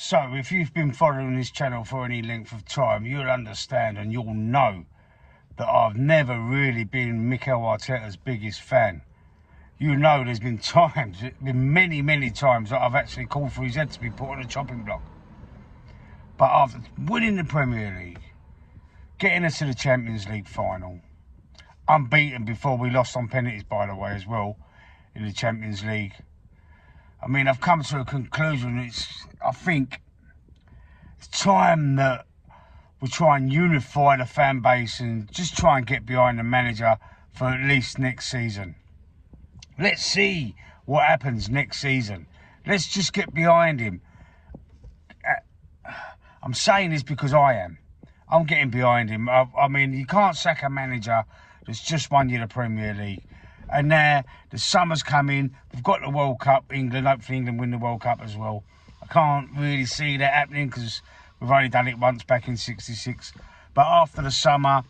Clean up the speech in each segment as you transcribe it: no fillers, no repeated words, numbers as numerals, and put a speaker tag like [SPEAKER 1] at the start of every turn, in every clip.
[SPEAKER 1] So, if you've been following this channel for any length of time, you'll understand and you'll know that I've never really been Mikel Arteta's biggest fan. You know there's been times, many times that I've actually called for his head to be put on a chopping block. But after winning the Premier League, getting us to the Champions League final, unbeaten before we lost on penalties, by the way, as well, in the Champions League. I mean, I've come to a conclusion. I think it's time that we try and unify the fan base and just try and get behind the manager for at least next season. Let's see what happens next season. Let's just get behind him. I'm saying this because I am. I'm getting behind him. I mean, you can't sack a manager that's just won you the Premier League. And now the summer's coming. We've got the World Cup, England. Hopefully England win the World Cup as well. I can't really see that happening because we've only done it once back in '66. But after the summer,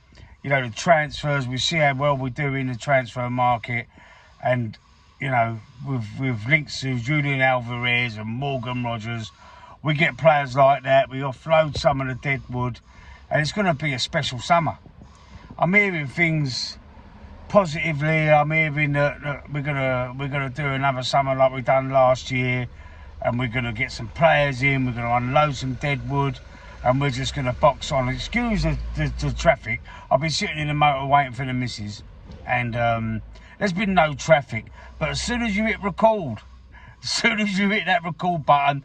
[SPEAKER 1] you know, the transfers, we see how well we do in the transfer market. And, you know, with links to Julian Alvarez and Morgan Rogers, we get players like that. We offload some of the deadwood. And it's going to be a special summer. I'm hearing things positively. I'm hearing that we're gonna do another summer like we done last year, and we're gonna get some players in. We're gonna unload some deadwood, and we're just gonna box on. Excuse the traffic. I've been sitting in the motor waiting for the missus, and there's been no traffic. But as soon as you hit record, as soon as you hit that record button,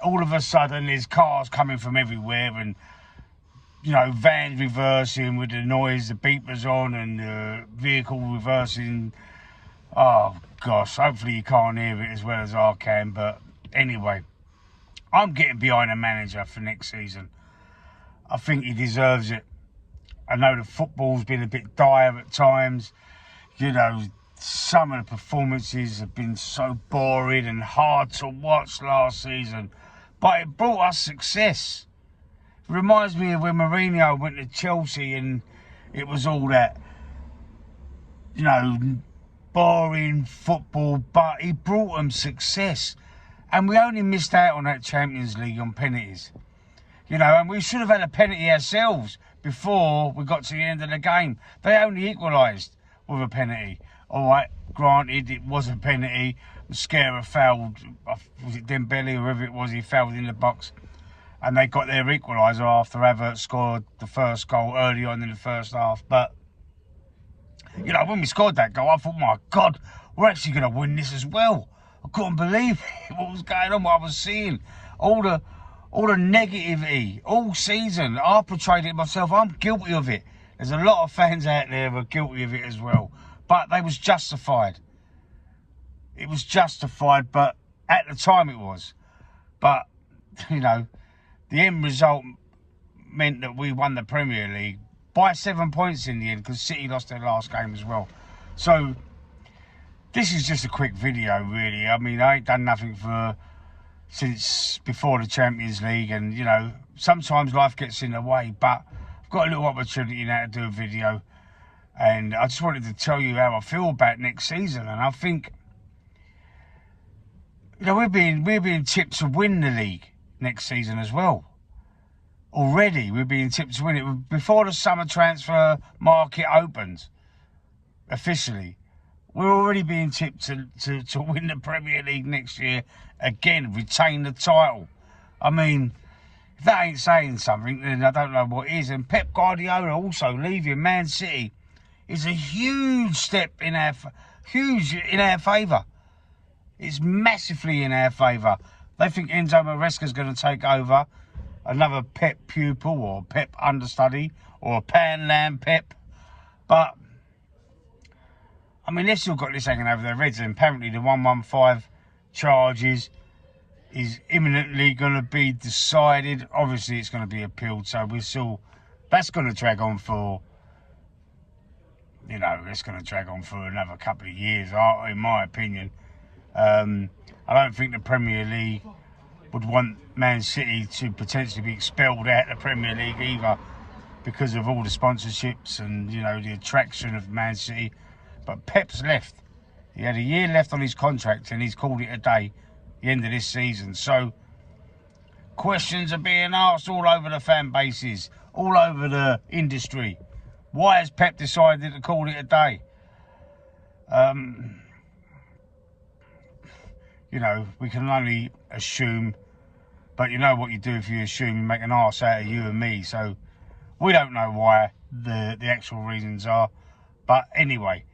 [SPEAKER 1] all of a sudden there's cars coming from everywhere, and you know, vans reversing with the noise, the beepers on, and the vehicle reversing. Oh, gosh, hopefully you can't hear it as well as I can. But anyway, I'm getting behind a manager for next season. I think he deserves it. I know the football's been a bit dire at times. You know, some of the performances have been so boring and hard to watch last season. But it brought us success. It reminds me of when Mourinho went to Chelsea and it was all that, you know, boring football, but he brought them success. And we only missed out on that Champions League on penalties. You know, and we should have had a penalty ourselves before we got to the end of the game. They only equalised with a penalty. All right, granted, it was a penalty. Mascara fouled, was it Dembele or whoever it was, he fouled in the box. And they got their equaliser after Havertz scored the first goal early on in the first half. But, you know, when we scored that goal, I thought, my God, we're actually going to win this as well. I couldn't believe what was going on, what I was seeing. All the negativity, all season. I portrayed it myself. I'm guilty of it. There's a lot of fans out there who are guilty of it as well. But they was justified. It was justified, but at the time it was. But, you know, the end result meant that we won the Premier League by 7 points in the end, because City lost their last game as well. So, this is just a quick video, really. I mean, I ain't done nothing since before the Champions League, and, you know, sometimes life gets in the way, but I've got a little opportunity now to do a video, and I just wanted to tell you how I feel about next season. And I think, you know, we're being tipped to win the league next season as well. Already we're being tipped to win it before the summer transfer market opens officially. We're already being tipped to win the Premier League next year again, retain the title. I mean, if that ain't saying something, then I don't know what is. And Pep Guardiola also leaving Man City is a huge step in our favour. It's massively in our favour. They think Enzo Maresca's going to take over, another Pep pupil or Pep understudy or a Panland Pep. But, I mean, they've still got this hanging over their heads. And apparently the 115 charges is imminently going to be decided. Obviously, it's going to be appealed. So that's going to drag on for, you know, it's going to drag on for another couple of years, in my opinion. I don't think the Premier League would want Man City to potentially be expelled out of the Premier League either, because of all the sponsorships and, you know, the attraction of Man City. But Pep's left. He had a year left on his contract and he's called it a day, the end of this season. So Questions are being asked all over the fan bases, all over the industry. Why has Pep decided to call it a day? You know, we can only assume, but you know what you do if you assume, you make an arse out of you and me. So we don't know why the actual reasons are. But anyway,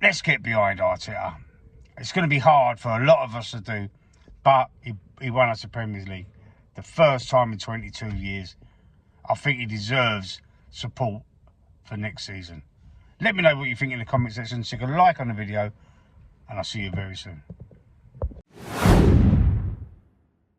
[SPEAKER 1] let's get behind Arteta. It's going to be hard for a lot of us to do, but he won us the Premier League. The first time in 22 years. I think he deserves support for next season. Let me know what you think in the comment section. Stick a like on the video, and I'll see you very soon.